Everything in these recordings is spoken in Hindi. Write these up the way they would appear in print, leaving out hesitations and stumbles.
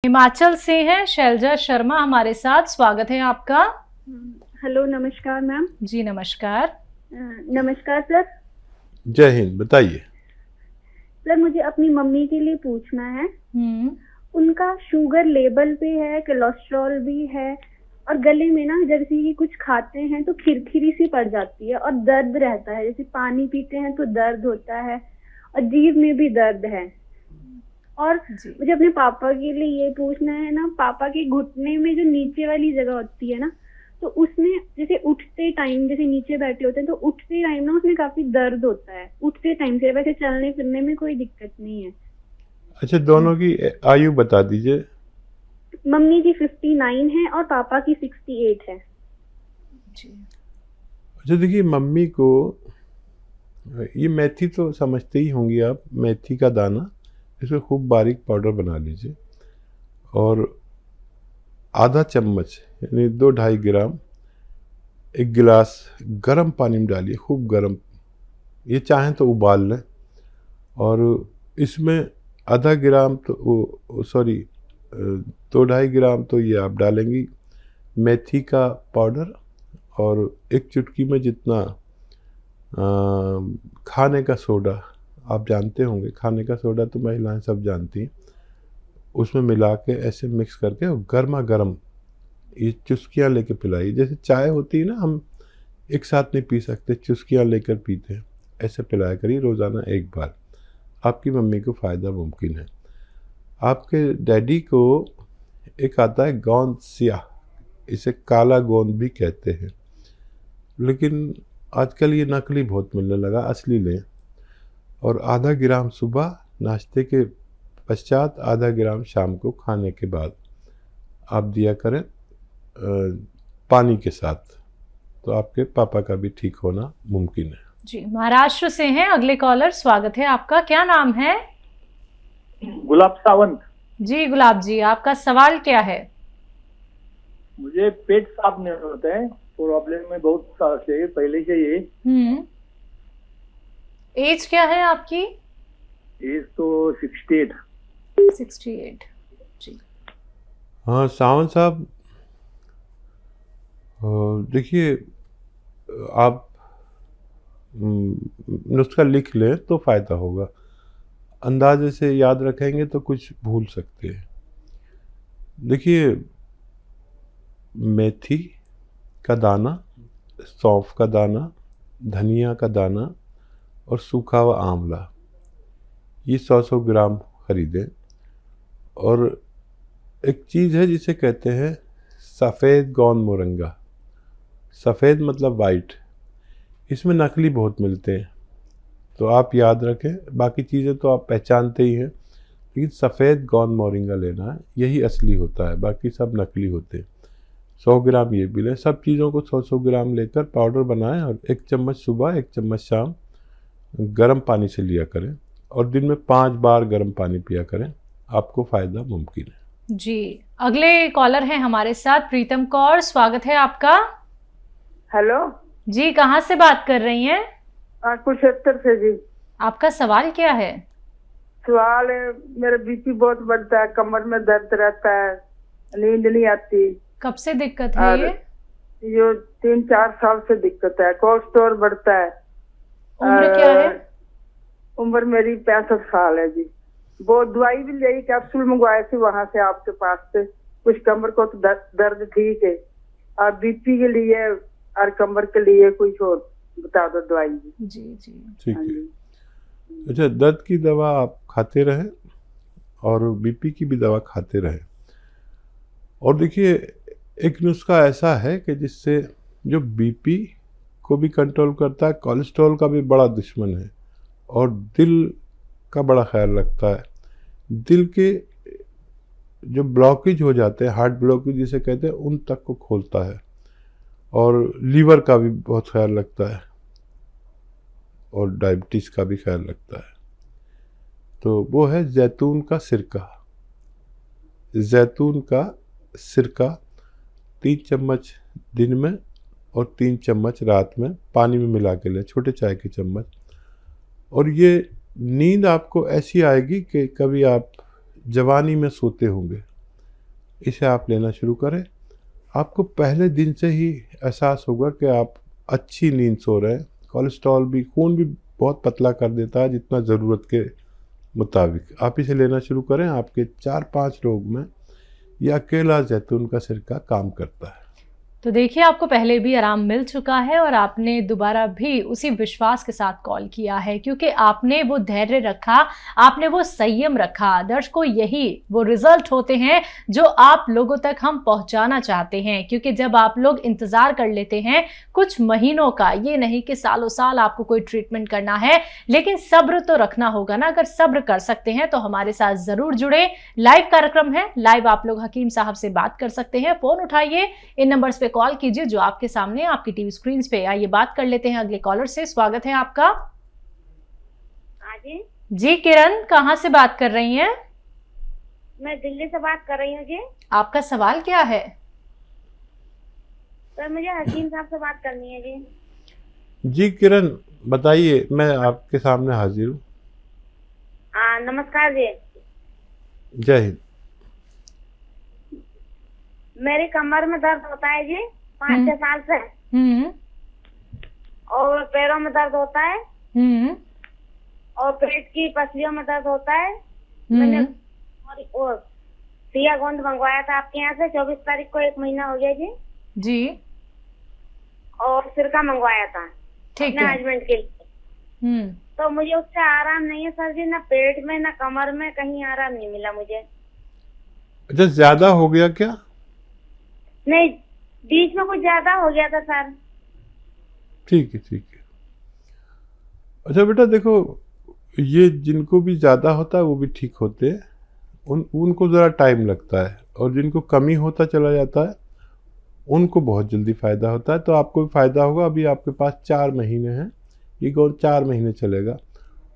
हिमाचल से हैं शैलजा शर्मा हमारे साथ। स्वागत है आपका। हेलो, नमस्कार मैम। जी नमस्कार। नमस्कार सर। जय हिंद। बताइए सर, मुझे अपनी मम्मी के लिए पूछना है। उनका शुगर लेवल पे है, कोलेस्ट्रॉल भी है और गले में ना जैसे कि कुछ खाते हैं तो खिरखिरी सी पड़ जाती है और दर्द रहता है। जैसे पानी पीते हैं तो दर्द होता है और जीभ में भी दर्द है। और मुझे अपने पापा के लिए ये पूछना है ना, पापा के घुटने में जो नीचे वाली जगह होती है ना, तो उसमें जैसे उठते टाइम, जैसे नीचे बैठे होते हैं तो उठते टाइम ना उसमें काफी दर्द होता है। उठते टाइम से, वैसे चलने फिरने में कोई दिक्कत नहीं है। अच्छा, दोनों की आयु बता दीजिए। मम्मी की 59 है और पापा की 68 है। अच्छा देखिए, मम्मी को ये मेथी तो समझते ही होंगी आप। मेथी का दाना, इसको खूब बारीक पाउडर बना लीजिए और आधा चम्मच यानी 2-2.5 ग्राम एक गिलास गर्म पानी में डालिए, खूब गर्म। ये चाहें तो उबाल लें और इसमें आधा ग्राम तो 2-2.5 ग्राम तो ये आप डालेंगी मेथी का पाउडर और एक चुटकी में जितना खाने का सोडा, आप जानते होंगे खाने का सोडा तो महिलाएं सब जानती हैं, उसमें मिला के ऐसे मिक्स करके गर्मा गर्म ये चुस्कियाँ लेके पिलाई। जैसे चाय होती है ना, हम एक साथ नहीं पी सकते, चुस्कियाँ लेकर पीते हैं, ऐसे पिलाया करिए रोज़ाना एक बार। आपकी मम्मी को फ़ायदा मुमकिन है। आपके डैडी को एक आता है गोंद सियाह, इसे काला गोंद भी कहते हैं, लेकिन आजकल ये नकली बहुत मिलने लगा, असली लें। और आधा ग्राम सुबह नाश्ते के पश्चात, आधा ग्राम शाम को खाने के बाद आप दिया करें पानी के साथ, तो आपके पापा का भी ठीक होना मुमकिन है। जी, महाराष्ट्र से हैं अगले कॉलर। स्वागत है आपका। क्या नाम है? गुलाब सावंत। जी गुलाब जी, आपका सवाल क्या है? मुझे पेट साफ नहीं होता है, प्रॉब्लम में बहुत साल से पहले से ये। एज क्या है आपकी? एज तो 68। जी हाँ सावंत साहब, देखिए आप नुस्खा लिख लें तो फ़ायदा होगा। अंदाजे से याद रखेंगे तो कुछ भूल सकते हैं। देखिए, मेथी का दाना, सौंफ का दाना, धनिया का दाना और सूखा हुआ आंवला, ये 100-100 ग्राम खरीदें। और एक चीज़ है जिसे कहते हैं सफ़ेद गोंद मोरंगा। सफ़ेद मतलब वाइट, इसमें नकली बहुत मिलते हैं, तो आप याद रखें। बाकी चीज़ें तो आप पहचानते ही हैं, लेकिन सफ़ेद गोंद मोरिंगा लेना है, यही असली होता है, बाकी सब नकली होते हैं। 100 ग्राम ये भी लें। सब चीज़ों को 100-100 ग्राम लेकर पाउडर बनाएं और 1 चम्मच सुबह 1 चम्मच शाम गर्म पानी से लिया करें और दिन में 5 बार गर्म पानी पिया करें, आपको फ़ायदा मुमकिन है। जी, अगले कॉलर हैं हमारे साथ प्रीतम कौर। स्वागत है आपका। हेलो जी, कहाँ से बात कर रही हैं? कुरुक्षेत्र से जी। आपका सवाल क्या है? सवाल है, मेरा बीपी बहुत बढ़ता है, कमर में दर्द रहता है, नींद नहीं आती। कब से दिक्कत है ये? 3-4 साल से दिक्कत है। कोलेस्ट्रॉल बढ़ता है। उम्र क्या है? उम्र मेरी 65 साल है जी। वो दवाई भी ली, कैप्सूल मंगवाए थे वहां से, आपके पास से। कुछ कमर को तो दर्द ठीक है, और बीपी के लिए और कमर के लिए कुछ और बता दो दवाई। जी जी ठीक है। अच्छा, दर्द की दवा आप खाते रहें और बीपी की भी दवा खाते रहें। और देखिए, एक नुस्खा ऐसा है कि जिससे जो बीपी को भी कंट्रोल करता है, कोलेस्ट्रॉल का भी बड़ा दुश्मन है और दिल का बड़ा ख्याल रखता है। दिल के जो ब्लॉकेज हो जाते हैं, हार्ट ब्लॉकेज जिसे कहते हैं, उन तक को खोलता है और लीवर का भी बहुत ख्याल रखता है और डायबिटीज़ का भी ख्याल रखता है। तो वो है जैतून का सिरका। जैतून का सिरका 3 चम्मच दिन में और 3 चम्मच रात में पानी में मिला के लें, छोटे चाय के चम्मच। और ये नींद आपको ऐसी आएगी कि कभी आप जवानी में सोते होंगे, इसे आप लेना शुरू करें। आपको पहले दिन से ही एहसास होगा कि आप अच्छी नींद सो रहे हैं। कोलेस्ट्रॉल भी, खून भी बहुत पतला कर देता है जितना ज़रूरत के मुताबिक। आप इसे लेना शुरू करें, आपके 4-5 रोग में यह अकेला जैतून का सिरका काम करता है। तो देखिए, आपको पहले भी आराम मिल चुका है और आपने दोबारा भी उसी विश्वास के साथ कॉल किया है, क्योंकि आपने वो धैर्य रखा, आपने वो संयम रखा। दर्शकों, यही वो रिजल्ट होते हैं जो आप लोगों तक हम पहुंचाना चाहते हैं। क्योंकि जब आप लोग इंतजार कर लेते हैं कुछ महीनों का, ये नहीं कि सालों साल आपको कोई ट्रीटमेंट करना है, लेकिन सब्र तो रखना होगा ना। अगर सब्र कर सकते हैं तो हमारे साथ जरूर जुड़े। लाइव कार्यक्रम है, लाइव आप लोग हकीम साहब से बात कर सकते हैं। फोन उठाइए, इन नंबर्स पे कॉल कीजिए जो आपके सामने आपकी टीवी स्क्रीन पे। आइए बात कर लेते हैं अगले कॉलर से। स्वागत है आपका। जी किरण, कहाँ से बात कर रही हैं? मैं दिल्ली से बात कर रही हूँ जी। आपका सवाल क्या है? सर मुझे हकीम साहब से बात करनी है जी। जी किरण, बताइए, मैं आपके सामने हाजिर हूँ। नमस्कार जी। जय हिंद। मेरी कमर में दर्द होता है जी 5-6 साल से, और पैरों में दर्द होता है, और पेट की पसलियों में दर्द होता है। मैंने और सिया गोंद मंगवाया था आपके यहाँ से 24 तारीख को, 1 महीना हो गया जी। जी। और सिरका मंगवाया था ठीक अपने है। हस्बैंड के लिए। तो मुझे उससे आराम नहीं है सर जी, ना पेट में ना कमर में, कहीं आराम नहीं मिला मुझे। अच्छा, ज्यादा हो गया क्या? नहीं, बीच में कुछ ज्यादा हो गया था सर। ठीक है, ठीक है। अच्छा बेटा देखो, ये जिनको भी ज़्यादा होता है वो भी ठीक होते हैं, उनको ज़रा टाइम लगता है, और जिनको कमी होता चला जाता है उनको बहुत जल्दी फ़ायदा होता है। तो आपको भी फ़ायदा होगा। अभी आपके पास 4 महीने हैं, ये कौन 4 महीने चलेगा।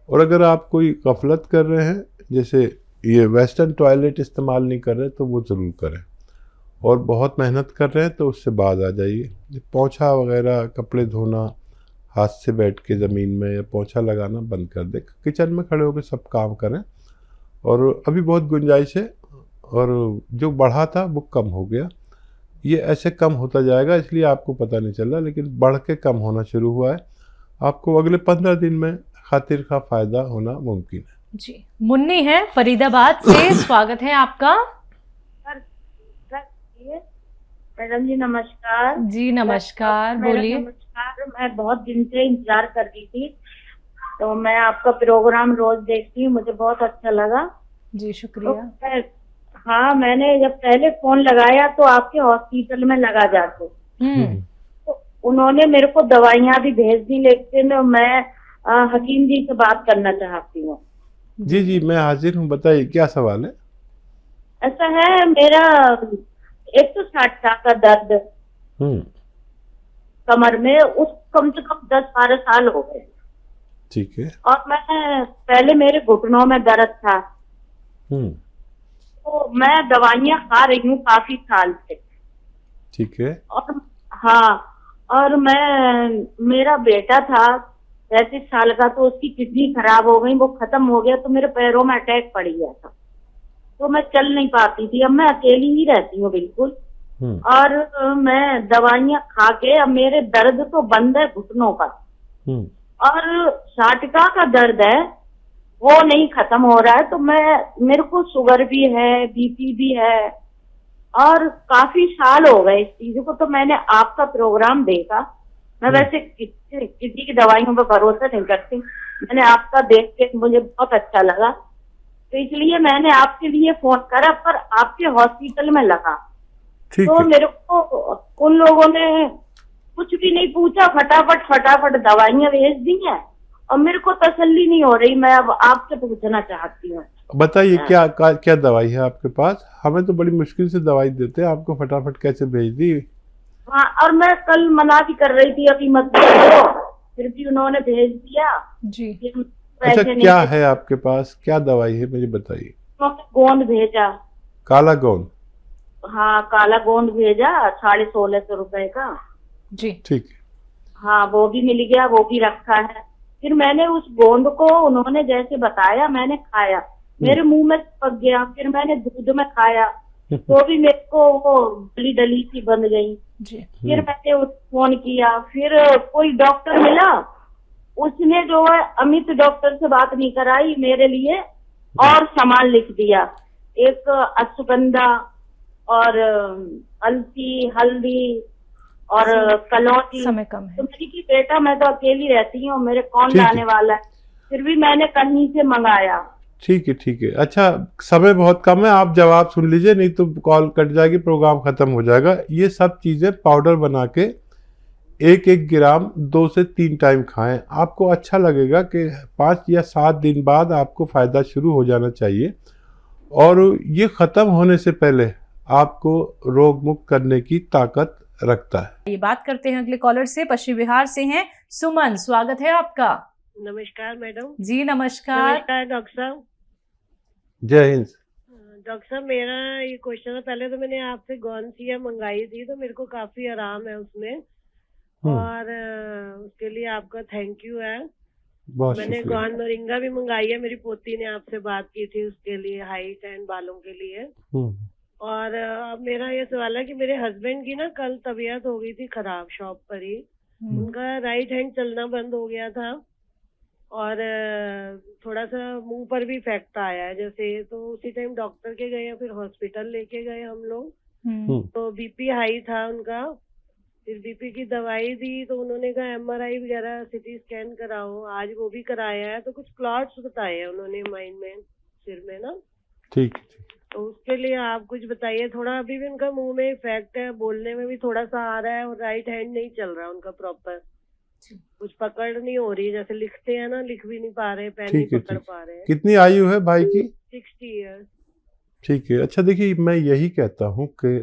और अगर आप कोई गफलत कर रहे हैं, जैसे ये वेस्टर्न टॉयलेट इस्तेमाल नहीं कर रहे, तो वो ज़रूर करें। और बहुत मेहनत कर रहे हैं तो उससे बाज आ जाइए। पोंछा वगैरह, कपड़े धोना हाथ से बैठ के ज़मीन में, या पोंछा लगाना बंद कर दे। किचन में खड़े होकर सब काम करें। और अभी बहुत गुंजाइश है, और जो बढ़ा था वो कम हो गया। ये ऐसे कम होता जाएगा, इसलिए आपको पता नहीं चल रहा, लेकिन बढ़ के कम होना शुरू हुआ है। आपको अगले 15 दिन में खातिर का फ़ायदा होना मुमकिन है। जी। मुन्नी है फरीदाबाद से, स्वागत है आपका। मैडम जी नमस्कार। जी नमस्कार, बोलिए। नमस्कार, मैं बहुत दिन से इंतजार कर रही थी, तो मैं आपका प्रोग्राम रोज देखती हूँ, मुझे बहुत अच्छा लगा जी, शुक्रिया। तो हाँ, मैंने जब पहले फोन लगाया तो आपके हॉस्पिटल में लगा जाके, तो उन्होंने मेरे को दवाइयाँ भी भेज दी, लेकिन मैं हकीम जी से बात करना चाहती हूँ। जी जी, मैं हाजिर हूँ, बताइए क्या सवाल है। ऐसा है, मेरा 160 का दर्द कमर में, उस कम से कम 10-12 साल हो गए। ठीक है। और मैं पहले मेरे घुटनों में दर्द था, तो मैं दवाइयाँ खा रही हूँ काफी साल से। ठीक है। और हाँ, और मेरा बेटा था 35 साल का, तो उसकी किडनी खराब हो गई, वो खत्म हो गया, तो मेरे पैरों में अटैक पड़ गया था, तो मैं चल नहीं पाती थी। अब मैं अकेली ही रहती हूँ बिल्कुल, और मैं दवाइयाँ खा के, अब मेरे दर्द तो बंद है घुटनों का, और साटिका का दर्द है वो नहीं खत्म हो रहा है। तो मेरे को शुगर भी है, बीपी भी है, और काफी साल हो गए इस चीज को। तो मैंने आपका प्रोग्राम देखा। मैं वैसे किसी की दवाइयों पर भरोसा नहीं करती, मैंने आपका देख के मुझे बहुत अच्छा लगा, तो इसलिए मैंने आपके लिए फोन करा, पर आपके हॉस्पिटल में लगा। तो मेरे को उन लोगों ने कुछ भी नहीं पूछा, फटाफट दवाइयाँ भेज दी हैं, और मेरे को तसल्ली नहीं हो रही। मैं अब आपसे पूछना चाहती हूँ, बताइए क्या दवाई है आपके पास। हमें तो बड़ी मुश्किल से दवाई देते हैं, आपको फटाफट कैसे भेज दी। हाँ, और मैं कल मना भी कर रही थी अभी मत भेजो, फिर भी उन्होंने भेज दिया जी। अच्छा, क्या है आपके पास, क्या दवाई है मुझे बताइए। गोंद भेजा, काला गोंद। हाँ, काला गोंद भेजा 1650 रुपए का जी। ठीक है। हाँ, वो भी मिल गया, वो भी रखा है। फिर मैंने उस गोंद को उन्होंने जैसे बताया मैंने खाया, मेरे मुंह में पक गया। फिर मैंने दूध में खाया, तो भी मेरे को वो डली डली सी बन गई। जी। फिर मैंने फोन किया, फिर कोई डॉक्टर मिला, उसने जो है अमित डॉक्टर से बात नहीं कराई मेरे लिए और सामान लिख दिया, एक अश्वगंधा और अलसी, हल्दी और कलौंजी। समय कम है। तो मैंने कि बेटा मैं तो अकेली रहती हूँ, मेरे कौन ठीक है। लाने वाला है, फिर भी मैंने कहीं से मंगाया। ठीक है, ठीक है। अच्छा, समय बहुत कम है, आप जवाब सुन लीजिए, नहीं तो कॉल कट जाएगी, प्रोग्राम खत्म हो जाएगा। ये सब चीज़ें पाउडर बना के 1-1 ग्राम 2 से 3 टाइम खाएं। आपको अच्छा लगेगा कि 5 या 7 दिन बाद आपको फ़ायदा शुरू हो जाना चाहिए, और ये ख़त्म होने से पहले आपको रोग मुक्त करने की ताकत रखता है। ये बात करते हैं अगले कॉलर से, पश्चिम बिहार से हैं सुमन, स्वागत है आपका। नमस्कार मैडम। जी नमस्कार। नमस्कार डॉक्टर साहब। जय हिंद। डॉक्टर साहब, मेरा ये क्वेश्चन है, पहले तो मैंने आपसे गौनसिया मंगाई थी, तो मेरे को काफी आराम है उसमें, और उसके लिए आपका थैंक यू है। बहुत मैंने शुक्रिया। गौन मोरिंगा भी मंगाई है, मेरी पोती ने आपसे बात की थी उसके लिए, हाइट एंड बालों के लिए। और अब मेरा ये सवाल है कि मेरे हस्बैंड की ना कल तबीयत हो गई थी खराब शॉप पर ही, उनका राइट हैंड चलना बंद हो गया था, और थोड़ा सा मुंह पर भी इफेक्ट आया है जैसे, तो उसी टाइम डॉक्टर के गए, फिर हॉस्पिटल लेके गए हम लोग। तो बीपी हाई था उनका, फिर बीपी की दवाई दी, तो उन्होंने कहा एमआरआई वगैरह सीटी स्कैन कराओ, आज वो भी कराया है, तो कुछ क्लॉट्स बताए हैं उन्होंने माइंड में, सिर में ना। ठीक है। तो उसके लिए आप कुछ बताइए थोड़ा। अभी भी उनका मुंह में इफेक्ट है, बोलने में भी थोड़ा सा आ रहा है, और राइट हैंड नहीं चल रहा उनका प्रॉपर, कुछ पकड़ नहीं हो रही, जैसे लिखते हैं ना, लिख भी नहीं पा रहे, पेन नहीं पकड़ पा रहे। कितनी आयु है भाई की? 60 ईयर्स। ठीक है। अच्छा देखिए, मैं यही कहता हूँ कि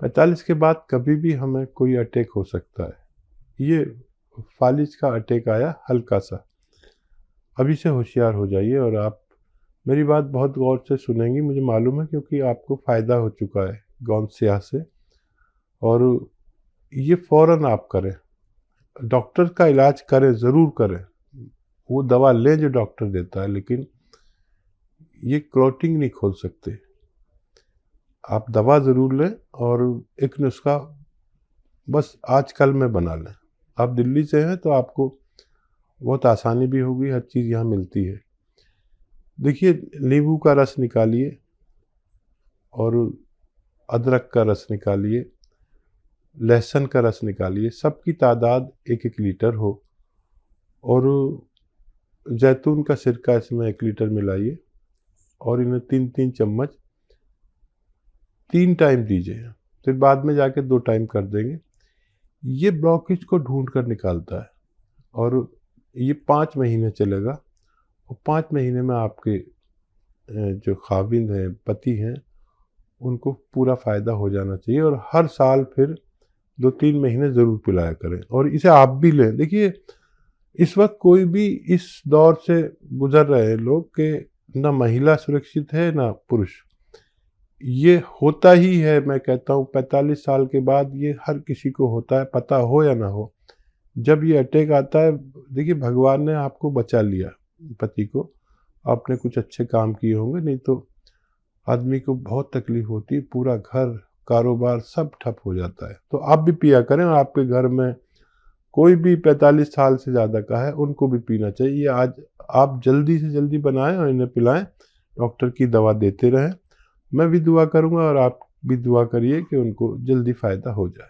45 के बाद कभी भी हमें कोई अटैक हो सकता है। ये फालिज का अटैक आया हल्का सा, अभी से होशियार हो जाइए। और आप मेरी बात बहुत गौर से सुनेंगी, मुझे मालूम है, क्योंकि आपको फ़ायदा हो चुका है गौनसिया से, और ये फ़ौरन आप करें, डॉक्टर का इलाज करें, ज़रूर करें, वो दवा लें जो डॉक्टर देता है, लेकिन ये क्लॉटिंग नहीं खोल सकते। आप दवा ज़रूर लें, और एक नुस्खा बस आज कल में बना लें। आप दिल्ली से हैं तो आपको बहुत आसानी भी होगी, हर चीज़ यहाँ मिलती है। देखिए, नींबू का रस निकालिए और अदरक का रस निकालिए, लहसुन का रस निकालिए, सबकी तादाद 1-1 लीटर हो, और जैतून का सिरका इसमें 1 लीटर मिलाइए, और इन्हें 3-3 चम्मच 3 टाइम दीजिए, फिर बाद में जाके 2 टाइम कर देंगे। ये ब्लॉकेज को ढूंढ कर निकालता है, और ये 5 महीने चलेगा, और 5 महीने में आपके जो खाविंद हैं, पति हैं, उनको पूरा फ़ायदा हो जाना चाहिए। और हर साल फिर 2-3 महीने ज़रूर पिलाया करें, और इसे आप भी लें। देखिए, इस वक्त कोई भी इस दौर से गुजर रहे हैं लोग कि ना महिला सुरक्षित है ना पुरुष। ये होता ही है, मैं कहता हूँ 45 साल के बाद ये हर किसी को होता है, पता हो या ना हो। जब ये अटैक आता है, देखिए भगवान ने आपको बचा लिया, पति को, आपने कुछ अच्छे काम किए होंगे, नहीं तो आदमी को बहुत तकलीफ होती है, पूरा घर कारोबार सब ठप हो जाता है। तो आप भी पिया करें, और आपके घर में कोई भी 45 साल से ज़्यादा का है उनको भी पीना चाहिए। ये आज आप जल्दी से जल्दी बनाएं और इन्हें पिलाएं, डॉक्टर की दवा देते रहें। मैं भी दुआ करूंगा और आप भी दुआ करिए कि उनको जल्दी फ़ायदा हो जाए।